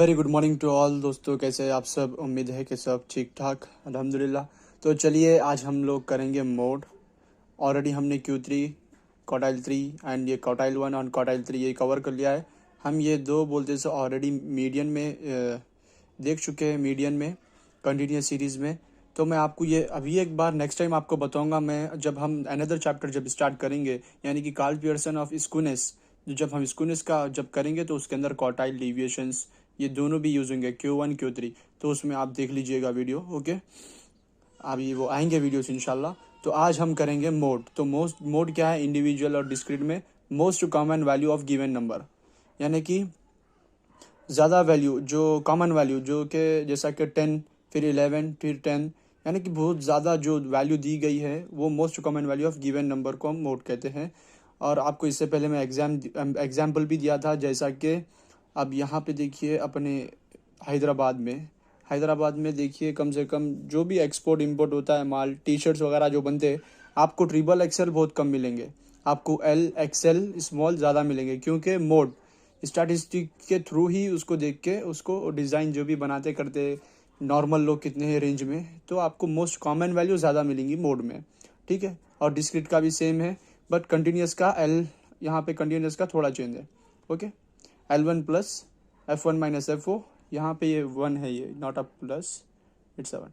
Very good morning to all दोस्तों, कैसे हैं आप सब। उम्मीद है कि सब ठीक ठाक अल्हम्दुलिल्लाह। तो चलिए आज हम लोग करेंगे मोड। ऑलरेडी हमने Q3 क्वार्टाइल 3 एंड ये क्वार्टाइल 1 और क्वार्टाइल 3 ये कवर कर लिया है। हम ये दो बोलते से ऑलरेडी मीडियन में देख चुके हैं, मीडियन में कंटिन्यूस सीरीज़ में। तो मैं आपको ये अभी एक बार नेक्स्ट टाइम आपको बताऊंगा, मैं जब हम अनदर चैप्टर जब स्टार्ट करेंगे, यानी कि कार्ल पियर्सन ऑफ स्कूनेस। जब हम स्कूनेस का जब करेंगे तो उसके अंदर क्वार्टाइल डिविएशंस ये दोनों भी यूज होंगे, Q1 Q3। तो उसमें आप देख लीजिएगा वीडियो, ओके। अभी वो आएंगे वीडियोस इंशाल्लाह। तो आज हम करेंगे मोड। तो मोड क्या है, इंडिविजुअल और डिस्क्रीट में most common value of given number, यानी कि ज़्यादा वैल्यू जो कॉमन वैल्यू जो कि जैसा कि 10 फिर 11 फिर 10, यानी कि बहुत ज़्यादा जो वैल्यू दी गई है वो most common value of given number को हम मोड कहते हैं। और आपको इससे पहले मैं एग्जाम्पल भी दिया था, जैसा कि अब यहाँ पे देखिए अपने हैदराबाद में देखिए कम से कम जो भी एक्सपोर्ट इंपोर्ट होता है माल, टी शर्ट्स वगैरह जो बनते हैं, आपको XXL बहुत कम मिलेंगे, आपको LXL स्मॉल ज़्यादा मिलेंगे, क्योंकि मोड स्टैटिस्टिक के थ्रू ही उसको देख के उसको डिज़ाइन जो भी बनाते करते नॉर्मल लोग कितने हैं रेंज में, तो आपको मोस्ट कॉमन वैल्यू ज़्यादा मिलेंगी मोड में, ठीक है। और डिस्क्रीट का भी सेम है, बट कंटिन्यूस का यहाँ पे कंटिन्यूस का थोड़ा चेंज है, okay. L1 plus F1 minus FO, यहाँ पे ये 1 है, ये not a plus, it's 7।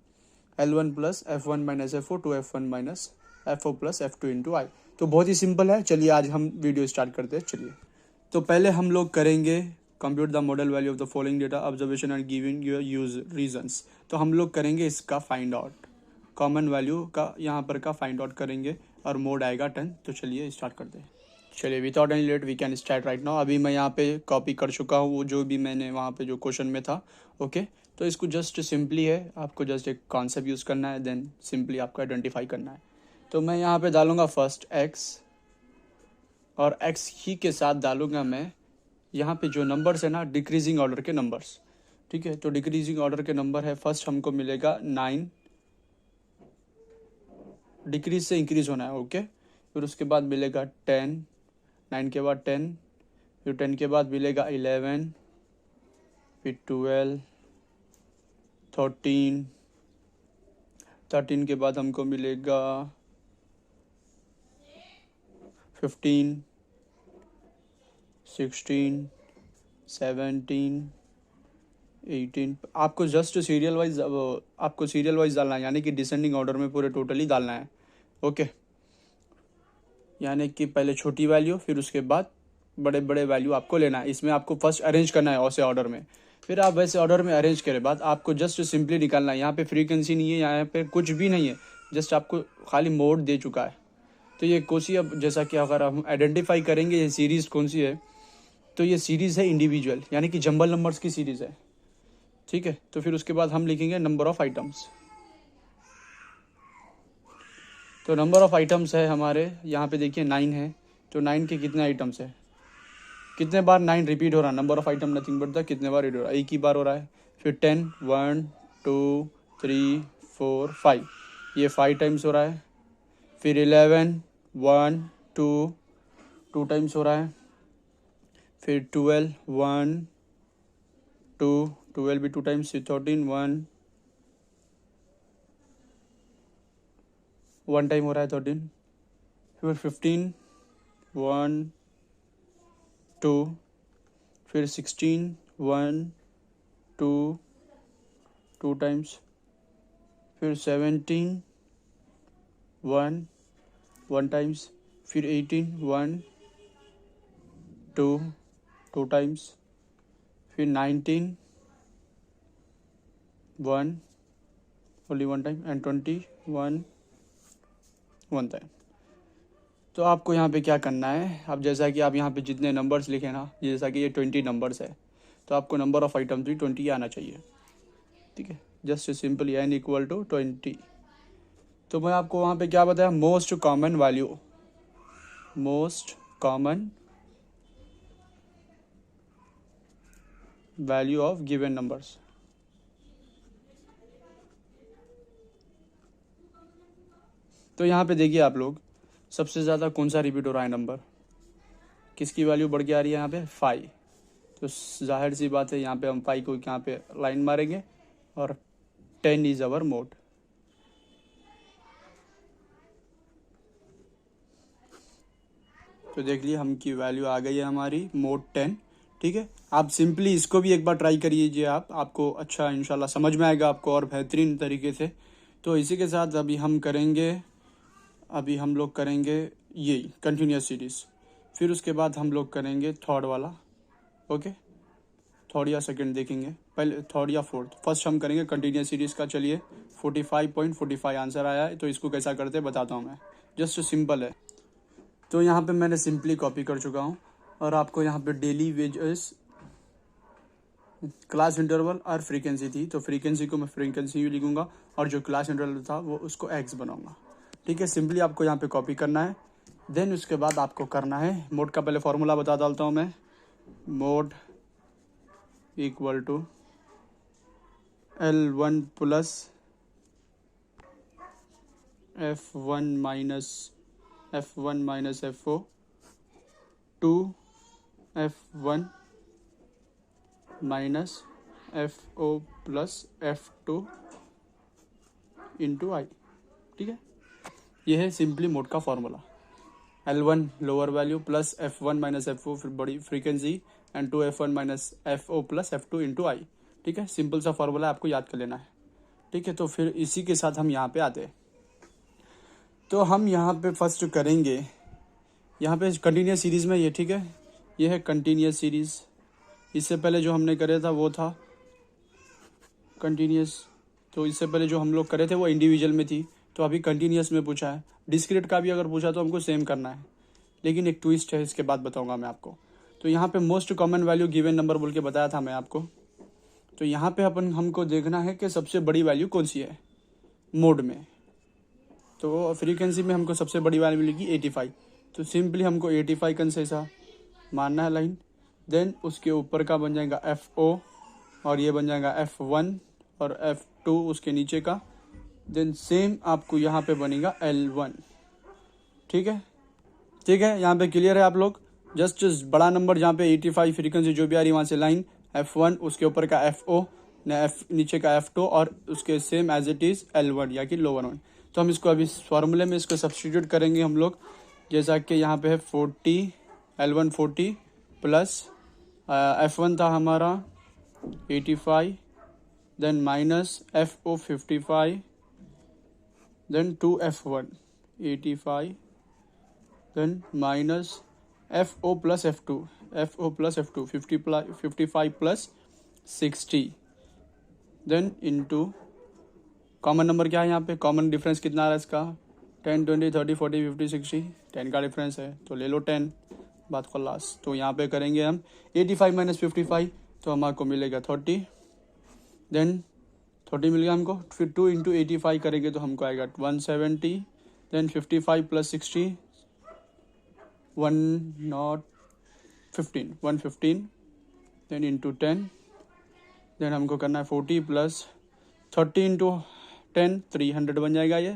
L1 plus F1 minus FO to F1 minus FO plus F2 into i. तो बहुत ही सिंपल है। चलिए आज हम वीडियो स्टार्ट करते हैं। चलिए तो पहले हम लोग करेंगे compute the model value of the following data observation and giving your use reasons. तो हम लोग करेंगे इसका फाइंड आउट, कॉमन वैल्यू का यहाँ पर का फाइंड आउट करेंगे और मोड आएगा 10। तो चलिए स्टार्ट करते हैं। चलिए without any late we can start right now. अभी मैं यहाँ पे कॉपी कर चुका हूँ वो जो भी मैंने वहाँ पे जो क्वेश्चन में था, ओके। तो इसको जस्ट सिंपली है, आपको जस्ट एक कॉन्सेप्ट यूज़ करना है, देन सिंपली आपको आइडेंटिफाई करना है। तो मैं यहाँ पे डालूंगा फर्स्ट x, और x ही के साथ डालूंगा मैं यहाँ पे जो नंबर्स है ना, डिक्रीजिंग ऑर्डर के नंबर्स, ठीक है। तो डिक्रीजिंग ऑर्डर के नंबर है, फर्स्ट हमको मिलेगा 9, डिक्रीज से इंक्रीज होना है, ओके। फिर उसके बाद मिलेगा 10, 9 के बाद 10, फिर 10 के बाद मिलेगा 11, फिर 12, 13, 13 के बाद हमको मिलेगा 15, 16, 17, 18। आपको जस्ट सीरियल वाइज डालना है, यानी कि डिसेंडिंग ऑर्डर में पूरे टोटली डालना है, ओके। यानी कि पहले छोटी वैल्यू फिर उसके बाद बड़े बड़े वैल्यू आपको लेना है। इसमें आपको फर्स्ट अरेंज करना है वैसे ऑर्डर में, फिर आप वैसे ऑर्डर में अरेंज करे बाद आपको जस्ट सिंपली निकालना है। यहाँ पे फ्रीक्वेंसी नहीं है, यहाँ पे कुछ भी नहीं है, जस्ट आपको खाली मोड दे चुका है। तो ये कोसी, अब जैसा कि अगर हम आइडेंटिफाई करेंगे ये सीरीज़ कौन सी है, तो ये सीरीज़ है इंडिविजुअल, यानी कि जंबल नंबर्स की सीरीज़ है, ठीक है। तो फिर उसके बाद हम लिखेंगे नंबर ऑफ आइटम्स। तो नंबर ऑफ आइटम्स है हमारे यहाँ पे देखिए 9 है, तो 9 के कितने आइटम्स है, कितने बार 9 रिपीट हो रहा है। Number of item nothing but the कितने बार रिपीट हो रहा है, एक ही बार हो रहा है। फिर 10, 1 2 3 4 5, ये 5 टाइम्स हो रहा है। फिर 11, 1 2 2 टाइम्स हो रहा है। फिर 12, 1 2 12 भी 2 टाइम्स। 13, 1 टाइम हो रहा है 13। फिर 15, 1 2, फिर 16, 1 2 2 टाइम्स। फिर 17, 1 1 टाइम्स। फिर 18, 1 2 2 टाइम्स। फिर 19, 1 ओनली 1 टाइम एंड 20, 1 टाइम। तो आपको यहाँ पे क्या करना है, अब जैसा कि आप यहाँ पे जितने नंबर्स लिखे ना, जैसा कि ये 20 नंबर्स है, तो आपको नंबर ऑफ आइटम्स भी 20 आना चाहिए, ठीक है। Just simply n equal to 20। तो मैं आपको वहाँ पे क्या बताया, most common value of given numbers. तो यहाँ पे देखिए आप लोग, सबसे ज़्यादा कौन सा रिपीट हो रहा है नंबर, किसकी वैल्यू बढ़ के आ रही है यहाँ पे, 5। तो जाहिर सी बात है यहाँ पे हम पाई को यहाँ पे लाइन मारेंगे और 10 इज अवर मोड। तो देख लिए हम की वैल्यू आ गई है हमारी मोड 10। ठीक है, आप सिंपली इसको भी एक बार ट्राई करिए आपको अच्छा इंशाल्लाह समझ में आएगा आपको और बेहतरीन तरीके से। तो इसी के साथ अभी हम लोग करेंगे यही कंटिन्यूस सीरीज़, फिर उसके बाद हम लोग करेंगे थर्ड वाला। ओके, थर्ड या सेकंड देखेंगे, पहले थर्ड या फोर्थ। फर्स्ट हम करेंगे कंटिन्यूस सीरीज़ का। चलिए 45.45 आंसर आया है, तो इसको कैसा करते हैं बताता हूँ मैं, जस्ट सिंपल है। तो यहाँ पे मैंने सिंपली कॉपी कर चुका हूँ और आपको यहाँ पे डेली वेजेस, क्लास इंटरवल और फ्रीक्वेंसी थी, तो फ्रीक्वेंसी को मैं फ्रीक्वेंसी ही लिखूंगा और जो क्लास इंटरवल था वो उसको एक्स बनाऊंगा। ठीक है, सिंपली आपको यहाँ पे कॉपी करना है। देन उसके बाद आपको करना है मोड का, पहले फॉर्मूला बता डालता हूँ मैं। Mode equal to L1 plus F1 minus FO 2 F1 minus FO plus F2 into i. ठीक है, ये है सिंपली मोड का formula. L1 lower value plus F1 minus FO फिर बड़ी frequency and 2 F1 minus FO plus F2 into i. ठीक है, simple सा फॉर्मूला आपको याद कर लेना है। ठीक है, तो फिर इसी के साथ हम यहाँ पे आते हैं। तो हम यहाँ पे फर्स्ट करेंगे यहाँ पे कंटिन्यूस सीरीज़ में ये। ठीक है, ये है कंटिन्यूस सीरीज़। इससे पहले जो हमने करे था वो था कंटिन्यूस, तो इससे पहले जो हम लोग करे थे वो इंडिविजुअल में थी, तो अभी कंटिन्यूस में पूछा है। डिस्क्रीट का भी अगर पूछा तो हमको सेम करना है, लेकिन एक ट्विस्ट है, इसके बाद बताऊंगा मैं आपको। तो यहाँ पे most common value given number बोल के बताया था मैं आपको। तो यहाँ पे हमको देखना है कि सबसे बड़ी वैल्यू कौन सी है मोड में। तो फ्रीक्वेंसी में हमको सबसे बड़ी वैल्यू मिलेगी 85, तो सिंपली हमको 85 कंसेसा मानना है लाइन। देन उसके ऊपर का बन जाएगा FO और ये बन जाएगा F1 और F2 उसके नीचे का। देन सेम आपको यहाँ पे बनेगा L1। ठीक है, यहाँ पे क्लियर है आप लोग। जस्ट बड़ा नंबर जहाँ पे 85 फ्रीक्वेंसी जो भी आ रही है वहाँ से लाइन F1 उसके ऊपर का FO नीचे का F2 और उसके same as it is L1 या कि लोअर वन। तो हम इसको अभी फार्मूले में इसको सब्स्टिट्यूट करेंगे हम लोग, जैसा कि यहाँ पे है 40 L1 40 प्लस F1 था हमारा 85, then minus FO 55, then 2 F1 85, then minus FO plus F2 55 plus 60, then into common number क्या है यहाँ पे, कॉमन डिफरेंस कितना आ रहा है इसका 10 20 30 40 50 60, 10 का डिफरेंस है तो ले लो 10, बात खल्लास। तो यहाँ पे करेंगे हम 85 माइनस 55, तो हमारे मिलेगा 30, देन 30 मिल गया हमको। फिर 2 इंटू 85 करेंगे तो हमको आएगा 170, then 55 plus 60 115, then into 10, then हमको करना है 40 प्लस 30 इंटू 10 300 बन जाएगा ये,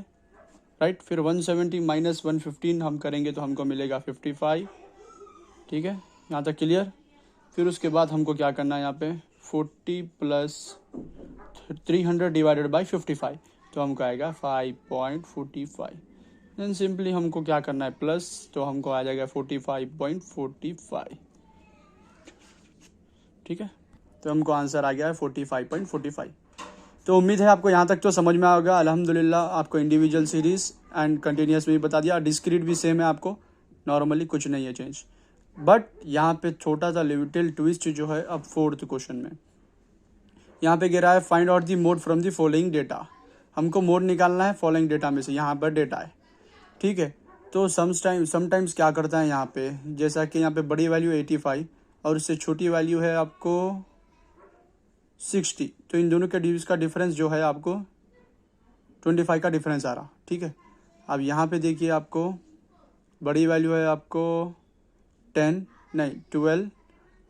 राइट। फिर 170 माइनस 115 हम करेंगे तो हमको मिलेगा 55। ठीक है, यहाँ तक क्लियर। फिर उसके बाद हमको क्या करना है यहाँ पे 40 प्लस 300 डिवाइडेड बाई 55, तो हमको आएगा 5.45। देन सिंपली हमको क्या करना है प्लस, तो हमको आ जाएगा 45.45। ठीक है, तो हमको आंसर आ गया है 45.45। तो उम्मीद है आपको यहाँ तक तो समझ में आएगा अल्हम्दुलिल्लाह। आपको इंडिविजुअल सीरीज़ एंड कंटिन्यूस में भी बता दिया, डिस्क्रीट भी सेम है आपको, नॉर्मली कुछ नहीं है चेंज। बट यहाँ पे छोटा सा लिटिल ट्विस्ट जो है अब फोर्थ क्वेश्चन में यहाँ पे गिरा है find out the mode from the following data. हमको मोड निकालना है फॉलोइंग डेटा में से, यहाँ पर डेटा है। ठीक है, तो समटाइम्स क्या करता है यहाँ पे, जैसा कि यहाँ पे बड़ी वैल्यू 85 और उससे छोटी वैल्यू है आपको 60, तो इन दोनों के डिवीज का डिफरेंस जो है आपको 25 का डिफरेंस आ रहा। ठीक है, अब यहाँ पे देखिए आपको बड़ी वैल्यू है आपको 12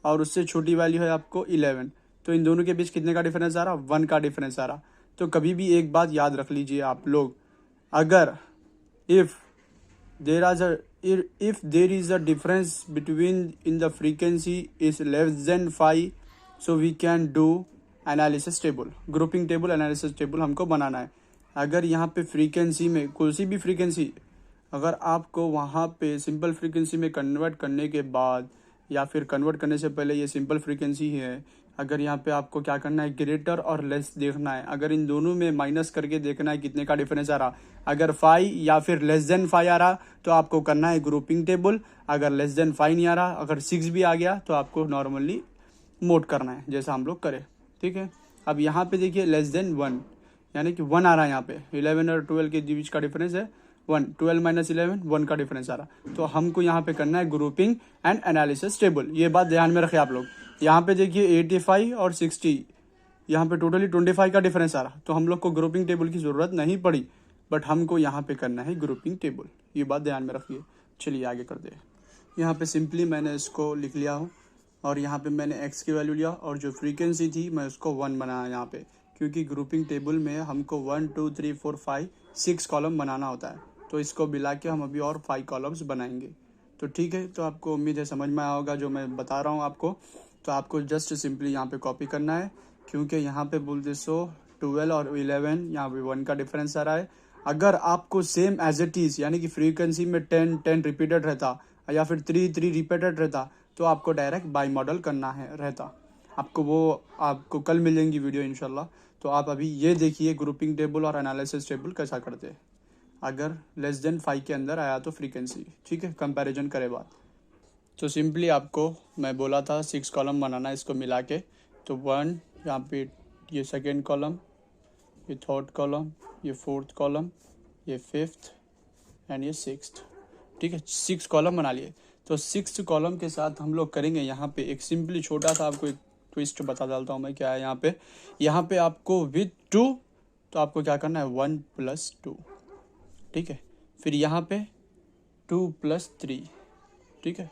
और उससे छोटी वैल्यू है आपको 11, तो इन दोनों के बीच कितने का डिफरेंस आ रहा, 1 का डिफरेंस आ रहा। तो कभी भी एक बात याद रख लीजिए आप लोग, अगर if there are if there is a difference between in the frequency is less than 5, so we can do analysis table, grouping table, analysis table हमको बनाना है। अगर यहाँ पे फ्रीक्वेंसी में कोई सी भी फ्रीक्वेंसी अगर आपको वहाँ पे सिंपल फ्रीक्वेंसी में कन्वर्ट करने के बाद या फिर कन्वर्ट करने से पहले ये सिंपल फ्रीक्वेंसी ही है, अगर यहाँ पे आपको क्या करना है, ग्रेटर और लेस देखना है। अगर इन दोनों में माइनस करके देखना है कितने का डिफरेंस आ रहा, अगर 5 या फिर लेस देन 5 आ रहा तो आपको करना है ग्रुपिंग टेबल। अगर लेस देन 5 नहीं आ रहा, अगर 6 भी आ गया तो आपको नॉर्मली मोड करना है जैसा हम लोग करें, ठीक है। अब यहाँ पे देखिए लेस देन 1 यानी कि 1 आ रहा है, यहाँ पे 11 और 12 के बीच का डिफरेंस है 1, 12 माइनस 11 1 का डिफरेंस आ रहा। तो हमको यहाँ पे करना है ग्रुपिंग एंड एनालिसिस टेबल। ये बात ध्यान में रखें आप लोग। यहाँ पे देखिए 85 और 60, यहाँ पे टोटली 25 का डिफरेंस आ रहा, तो हम लोग को ग्रुपिंग टेबल की ज़रूरत नहीं पड़ी, बट हमको यहाँ पे करना है ग्रुपिंग टेबल। ये बात ध्यान में रखिए। चलिए आगे कर दे। यहाँ पे सिंपली मैंने इसको लिख लिया हूँ और यहाँ पे मैंने x की वैल्यू लिया और जो फ्रीक्वेंसी थी मैं उसको 1 बनाया यहाँ पे, क्योंकि ग्रुपिंग टेबल में हमको 1 2 3 4 5 6 कॉलम बनाना होता है। तो इसको मिला के हम अभी और 5 कॉलम्स बनाएंगे। तो ठीक है, तो आपको उम्मीद है समझ में आया होगा जो मैं बता रहा हूँ आपको। तो आपको जस्ट सिंपली यहाँ पे कॉपी करना है, क्योंकि यहाँ पे बोलते सो 12 और 11 यहाँ पे 1 का डिफरेंस आ रहा है। अगर आपको सेम एज इट इज़ यानी कि फ्रीक्वेंसी में 10 रिपीटेड रहता या फिर 3 रिपीटेड रहता तो आपको डायरेक्ट बाई मॉडल करना है रहता। आपको कल मिलेंगी वीडियो इंशाल्लाह। तो आप अभी ये देखिए ग्रुपिंग टेबल और एनालिसिस टेबल कैसा करते हैं अगर लेस देन 5 के अंदर आया तो फ्रीक्वेंसी, ठीक है, कंपैरिजन करे बात। तो सिंपली आपको मैं बोला था 6 कॉलम बनाना इसको मिला के। तो 1 यहाँ पे ये सेकेंड कॉलम, ये थर्ड कॉलम, ये फोर्थ कॉलम, ये फिफ्थ एंड ये सिक्स्थ, ठीक है। 6 कॉलम बना लिए। तो 6 कॉलम के साथ हम लोग करेंगे यहाँ पे एक सिंपली छोटा सा आपको एक ट्विस्ट बता डालता हूँ मैं क्या है यहाँ पे आपको विथ 2 तो आपको क्या करना है 1 + 2, ठीक है। फिर यहाँ पे 2 + 3, ठीक है।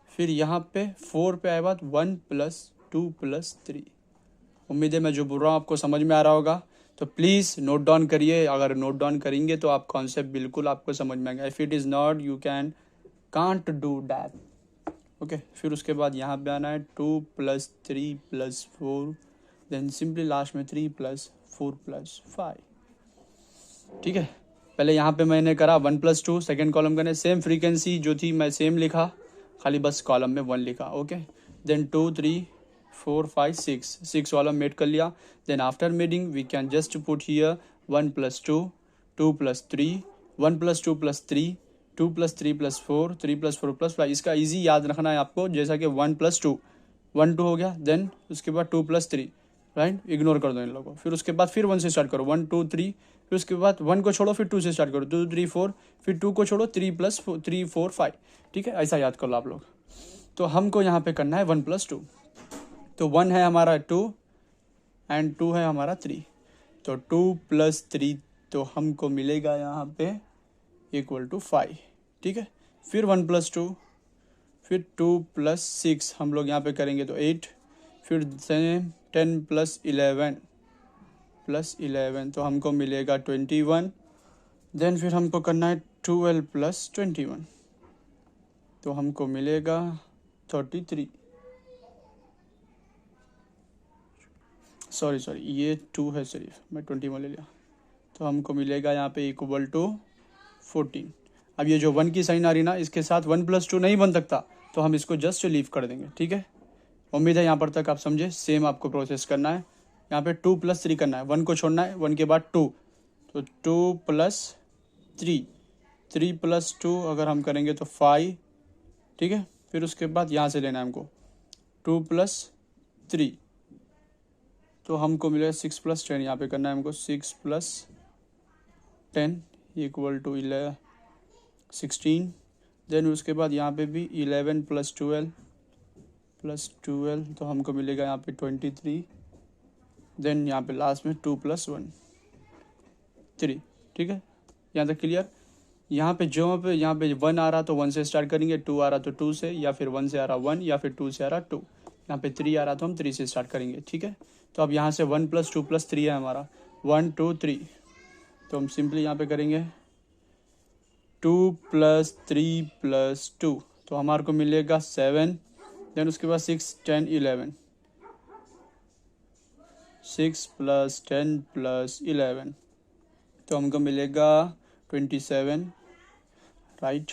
फिर यहाँ पे 4 पे आए बात 1 + 2 + 3। उम्मीद है मैं जो बोल रहा हूँ आपको समझ में आ रहा होगा। तो प्लीज़ नोट डाउन करिए। अगर नोट डाउन करेंगे तो आप कॉन्सेप्ट बिल्कुल आपको समझ में आएगा। If it is not you can't do that, okay. फिर उसके बाद यहाँ पे आना है 2 + 3 + 4, देन सिंपली लास्ट में 3 + 4 + 5, ठीक है। पहले यहाँ पे मैंने करा 1 + 2, सेकेंड कॉलम करने सेम फ्रीक्वेंसी जो थी मैं सेम लिखा, खाली बस कॉलम में 1 लिखा, ओके। देन 2 3 4 5 6 वाला मेड कर लिया। देन आफ्टर मेडिंग we can just put here 1 + 2 2 + 3 1 + 2 + 3 2 + 3 + 4 3 + 4 + 5। इसका इजी याद रखना है आपको, जैसा कि 1 + 2 1 2 हो गया, देन उसके बाद 2 + 3, राइट, इग्नोर कर दो इन लोगों को। फिर उसके बाद फिर 1 से स्टार्ट करो 1 2 3, फिर उसके बाद 1 को छोड़ो फिर 2 से स्टार्ट करो 2 3 4, फिर 2 को छोड़ो 3 + 3 4 5, ठीक है। ऐसा याद कर लो आप लोग। तो हमको यहाँ पे करना है 1 + 2। तो 1 है हमारा 2 एंड 2 है हमारा 3, तो 2 + 3 तो हमको मिलेगा यहाँ पे = 5, ठीक है। फिर 1 + 2, फिर 2 + 6 हम लोग यहाँ पे करेंगे तो 8, फिर 10 + 11 तो हमको मिलेगा 21। देन फिर हमको करना है 12 + 21 तो हमको मिलेगा 33। सॉरी ये 2 है, सिर्फ मैं 21 ले लिया। तो हमको मिलेगा यहाँ पे = 14। अब ये जो 1 की साइन आ रही ना, इसके साथ 1 + 2 नहीं बन सकता, तो हम इसको जस्ट लीव कर देंगे, ठीक है। उम्मीद है यहाँ पर तक आप समझे। सेम आपको प्रोसेस करना है। यहाँ पे 2 + 3 करना है, 1 को छोड़ना है, 1 के बाद 2, तो 2 + 3 3 + 2 अगर हम करेंगे तो 5, ठीक है। फिर उसके बाद यहाँ से लेना है हमको 2 + 3 तो हमको मिलेगा 6 + 10, यहाँ पे करना है हमको 6 + 10 = 16। देन उसके बाद यहाँ पे भी 11 + 12 तो हमको मिलेगा यहाँ पे 23। देन यहाँ पे लास्ट में 2 + 1 3, ठीक है। यहाँ तक क्लियर। यहाँ पे यहाँ पे 1 आ रहा तो 1 से स्टार्ट करेंगे, 2 आ रहा तो 2 से, या फिर 1 से आ रहा 1 या फिर 2 से आ रहा 2। यहाँ पे 3 आ रहा तो हम 3 से स्टार्ट करेंगे, ठीक है। तो अब यहाँ से 1 + 2 + 3 है हमारा 1 2 3, तो हम सिंपली यहाँ पे करेंगे 2+3+2, तो हमारे को मिलेगा 7, देन उसके बाद 6, 10, 11, 6 + 10 + 11, तो हमको मिलेगा 27, राइट।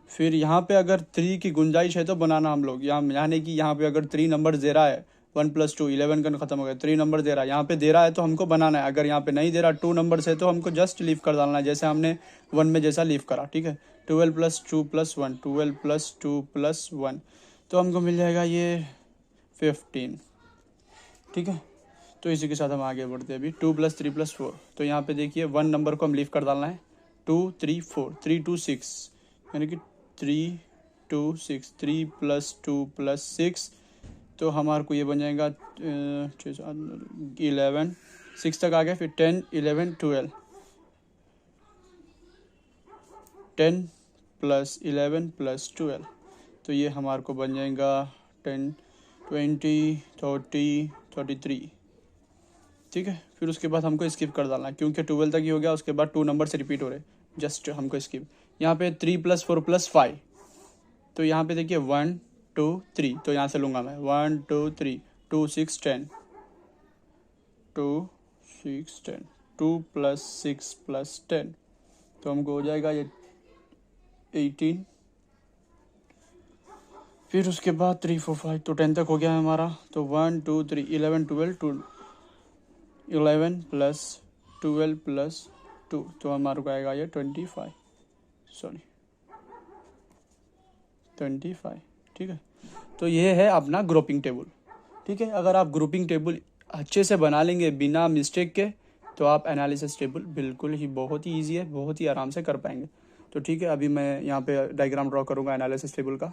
फिर यहाँ पे अगर 3 की गुंजाइश है तो बनाना हम लोग, यहाँ यानी कि यहाँ पे अगर 3 नंबर दे रहा है, 1 + 2 11 का खत्म हो गया, 3 नंबर दे रहा है, यहाँ पे दे रहा है तो हमको बनाना है। अगर यहाँ पे नहीं दे रहा 2 नंबर से तो हमको जस्ट लीव कर डालना है, जैसे हमने 1 में जैसा लीव करा, ठीक है। 12 + 2 + 1, 12 + 2 + 1, तो हमको मिल जाएगा ये 15, ठीक है। तो इसी के साथ हम आगे बढ़ते हैं अभी। 2 + 3 + 4, तो यहाँ पे देखिए 1 नंबर को हम लीव कर डालना है, 2 3 4, 3 2 6, यानी कि 3 2 6, 3 + 2 + 6, तो हमारे को ये बन जाएगा 11, 6 तक आ गया, फिर 10 11 12, 10 + 11 + 12, तो ये हमारे को बन जाएगा 10 20 30 33, ठीक है। फिर उसके बाद हमको स्किप कर डालना है, क्योंकि 12 तक ही हो गया, उसके बाद 2 नंबर से रिपीट हो रहे, जस्ट हमको स्किप। यहाँ पे 3 + 4 + 5, तो यहाँ पे देखिए 1 2 3, तो यहाँ से लूँगा मैं 1 2 3, 2 6 10, 2 6 10, 2 + 6 + 10, तो हमको हो जाएगा ये 18। फिर उसके बाद 3 4 5, तो 10 तक हो गया है हमारा, तो 1 2 3 11 12 2, 11 + 12 + 2, तो हमारे को आएगा ये 25, सॉरी 25, ठीक है। तो ये है अपना ग्रुपिंग टेबल, ठीक है। अगर आप ग्रुपिंग टेबल अच्छे से बना लेंगे बिना मिस्टेक के, तो आप एनालिसिस टेबल बिल्कुल ही बहुत ही ईजी है, बहुत ही आराम से कर पाएंगे। तो ठीक है, अभी मैं यहाँ पे डायग्राम ड्रॉ करूँगा एनालिसिस टेबल का।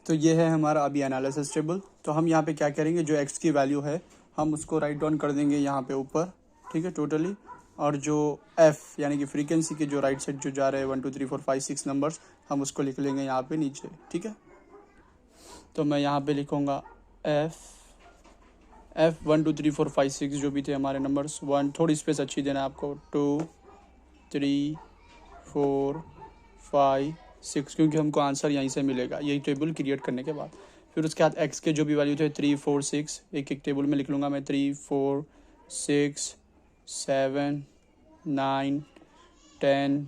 तो ये है हमारा अभी एनालिसिस टेबल। तो हम यहाँ पे क्या करेंगे, जो एक्स की वैल्यू है हम उसको राइट डाउन कर देंगे यहाँ पे ऊपर, ठीक है, टोटली। और जो एफ यानी कि फ्रीक्वेंसी के जो राइट साइड जो जा रहे हैं 1 2 3 4 5 6 नंबर्स, हम उसको लिख लेंगे यहाँ पे नीचे, ठीक है। तो मैं यहाँ पे लिखूँगा एफ 1 2 3 4 5 6 जो भी थे हमारे नंबर्स, 1 थोड़ी स्पेस अच्छी देना है आपको, 2 3 4 5 6, क्योंकि हमको आंसर यहीं से मिलेगा यही टेबल क्रिएट करने के बाद। फिर उसके बाद एक्स के जो भी वैल्यू थे 3 4 6, एक एक टेबल में लिख लूँगा मैं, 3 4 6 7 9 10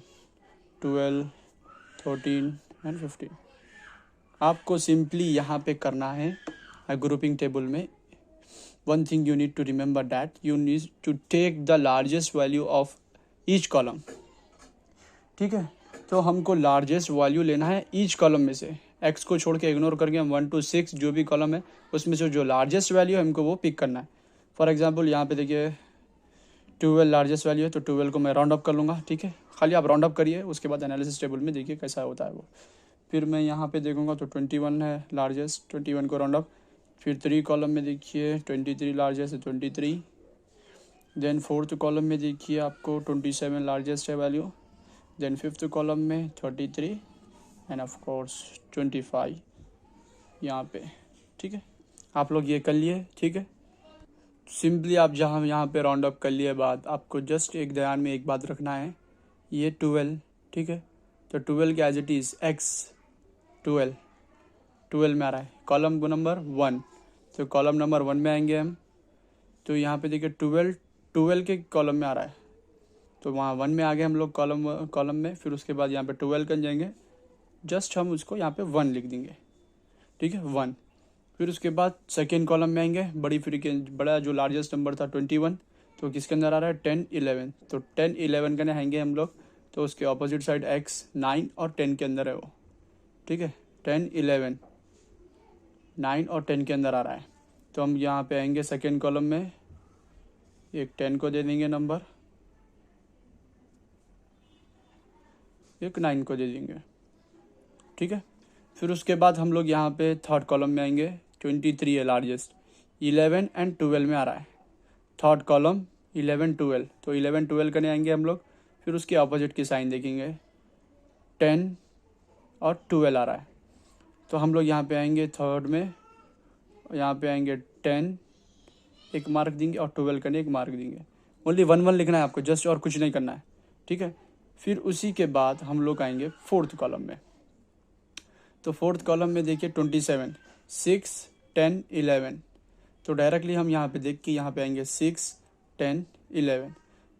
12 13 एंड 15। आपको सिंपली यहाँ पे करना है ग्रुपिंग टेबल में, one thing you need to remember that you need to take the largest value of each column, ठीक है। तो हमको लार्जेस्ट वैल्यू लेना है ईच कॉलम में से, एक्स को छोड़ के इग्नोर करके हम 1 2 6 जो भी कॉलम है उसमें से जो लार्जेस्ट वैल्यू है हमको वो पिक करना है। फॉर एग्जांपल यहाँ पे देखिए 12 लार्जेस्ट वैल्यू है, तो 12 को मैं राउंड अप कर लूँगा, ठीक है। खाली आप राउंड अप करिए, उसके बाद एनालिसिस टेबल में देखिए कैसा होता है वो। फिर मैं यहाँ पे देखूँगा तो 21 है लार्जेस्ट, 21 को राउंड अप। फिर 3 कॉलम में देखिए 23 लार्जेस्ट है, 23। देन 4th कॉलम में देखिए आपको 27 लार्जेस्ट है वैल्यू। देन 5th कॉलम में 33 एंड ऑफ कोर्स 25 यहाँ पे, ठीक है। आप लोग ये कर लिए, ठीक है। सिंपली आप जहाँ यहाँ पे राउंड अप कर लिए बाद, आपको जस्ट एक ध्यान में एक बात रखना है, ये 12, ठीक है। तो 12 के एज इट इज़ एक्स 12 में आ रहा है, कॉलम नंबर 1, तो कॉलम नंबर 1 में आएंगे हम। तो यहाँ पे देखिए 12 के कॉलम में आ रहा है, तो वहाँ 1 में आ गए हम लोग कॉलम में। फिर उसके बाद यहाँ पे 12 कर जाएंगे, जस्ट हम उसको यहाँ पे 1 लिख देंगे, ठीक है, 1। फिर उसके बाद सेकेंड कॉलम में आएंगे, बड़ा जो लार्जेस्ट नंबर था 21, तो किसके अंदर आ रहा है 10 11, तो 10 11 करने आएंगे हम लोग, तो उसके ऑपोजिट साइड एक्स 9 और 10 के अंदर है वो, ठीक है। 10 11 9 और 10 के अंदर आ रहा है, तो हम यहाँ पे आएंगे सेकेंड कॉलम में, एक 10 को दे देंगे नंबर, एक 9 को दे देंगे, ठीक है। फिर उसके बाद हम लोग यहाँ पे थर्ड कॉलम में आएंगे, 23 है लार्जेस्ट, 11 एंड 12 में आ रहा है, थर्ड कॉलम 11 12, तो 11 12 करने आएंगे हम लोग। फिर उसके अपोजिट की साइन देखेंगे, 10 और 12 आ रहा है, तो हम लोग यहाँ पे आएंगे थर्ड में, यहाँ पे आएंगे 10 एक मार्क देंगे और 12 करने एक मार्क देंगे। ओनली 1 1 लिखना है आपको जस्ट, और कुछ नहीं करना है, ठीक है। फिर उसी के बाद हम लोग आएंगे फोर्थ कॉलम में। तो फोर्थ कॉलम में देखिए 27, 6, 10, 11। तो डायरेक्टली हम यहाँ पे देख के यहाँ पे आएंगे 6, 10, 11।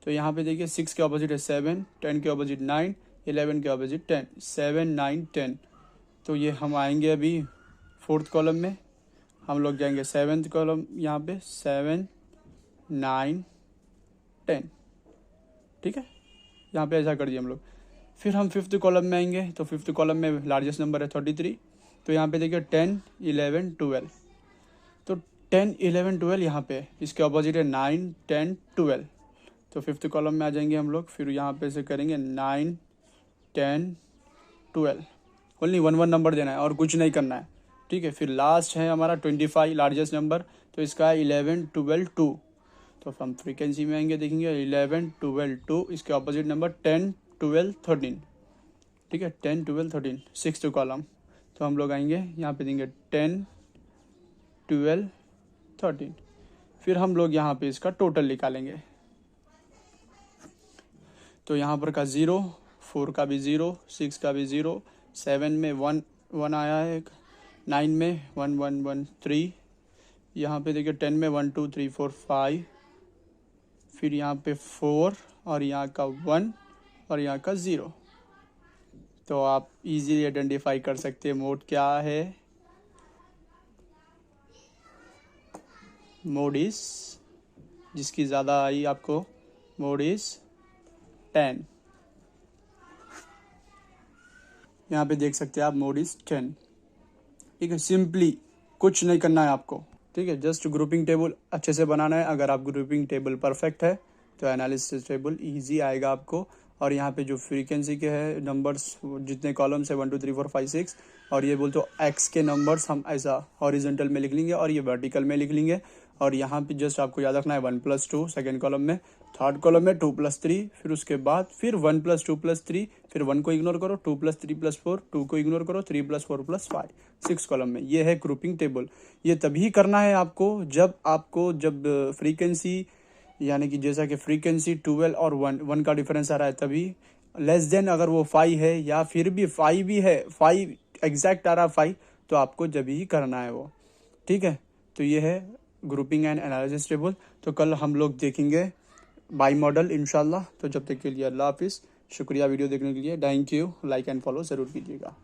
तो यहाँ पे देखिए 6 के ऑपोजिट है 7, 10 के ऑपोजिट 9, 11 के ऑपोजिट 10, 7, 9, 10। तो ये हम आएंगे अभी फोर्थ कॉलम में, हम लोग जाएंगे सेवन्थ कॉलम यहाँ पे 7, 9, 10। ठीक है, यहाँ पे ऐसा कर दिए हम लोग। फिर हम फिफ्थ कॉलम में आएंगे। तो फिफ्थ कॉलम में लार्जेस्ट नंबर है 33। तो यहाँ पे देखिए 10, 11, 12। तो 10, 11, 12 यहाँ पे, इसके ऑपोजिट है 9, 10, 12। तो फिफ्थ कॉलम में आ जाएंगे हम लोग। फिर यहाँ पे से करेंगे 9, 10, 12। ओनली 1 नंबर देना है और कुछ नहीं करना है। ठीक है, फिर लास्ट है हमारा 25 लार्जेस्ट नंबर। तो इसका है 11, 12, 2। तो हम फ्रीक्वेंसी में आएंगे, देखेंगे 11, 12, 2। इसके ऑपोजिट नंबर 10, 12, 13। ठीक है, 10, 12, 13 सिक्स्थ कॉलम। तो हम लोग आएंगे यहाँ पे देंगे 10, 12, 13। फिर हम लोग यहाँ पे इसका टोटल निकालेंगे। तो यहाँ पर का 0, 4 का भी 0, 6 का भी 0, 7 में 1 आया है, 9 में 1, 1, 1, 3। यहाँ पे देखिए 10 में 1, 2, 3, 4, 5। फिर यहाँ पे 4 और यहाँ का 1 और यहाँ का 0। तो आप इजीली आइडेंटिफाई कर सकते हैं मोड क्या है। मोड इज, जिसकी ज़्यादा आई आपको, मोड इज 10। यहाँ पे देख सकते हैं आप, मोड इज 10। ठीक है, सिंपली कुछ नहीं करना है आपको। ठीक है, जस्ट ग्रुपिंग टेबल अच्छे से बनाना है। अगर आप ग्रुपिंग टेबल परफेक्ट है तो एनालिसिस टेबल इजी आएगा आपको। और यहाँ पे जो फ्रीक्वेंसी के है नंबर्स, जितने कॉलम्स है 1, 2, 3, 4, 5, 6, और ये बोलते हो एक्स के नंबर्स हम ऐसा हॉरिजॉन्टल में लिख लेंगे और ये वर्टिकल में लिख लेंगे। और यहाँ पे जस्ट आपको याद रखना है 1 + 2 सेकेंड कॉलम में, थर्ड कॉलम में 2 + 3, फिर उसके बाद फिर 1 + 2 + 3, फिर 1 को इग्नोर करो, 2 + 3 + 4, 2 को इग्नोर करो, 3 + 4 + 5, 6 कॉलम में। ये है ग्रुपिंग टेबल। ये तभी करना है आपको जब फ्रीक्वेंसी, यानी कि जैसा कि फ्रीक्वेंसी 12 और 1 का डिफरेंस आ रहा है, तभी लेस देन अगर वो 5 है या फिर भी 5 भी है, 5 एग्जैक्ट आ रहा है 5, तो आपको जब ही करना है वो। ठीक है, तो ये है ग्रुपिंग एंड एनालिसिस टेबल। तो कल हम लोग देखेंगे बाई मॉडल इंशाल्लाह। तो जब तक के लिए अल्लाह हाफिज़। शुक्रिया वीडियो देखने के लिए। Thank you. Like and follow ज़रूर कीजिएगा।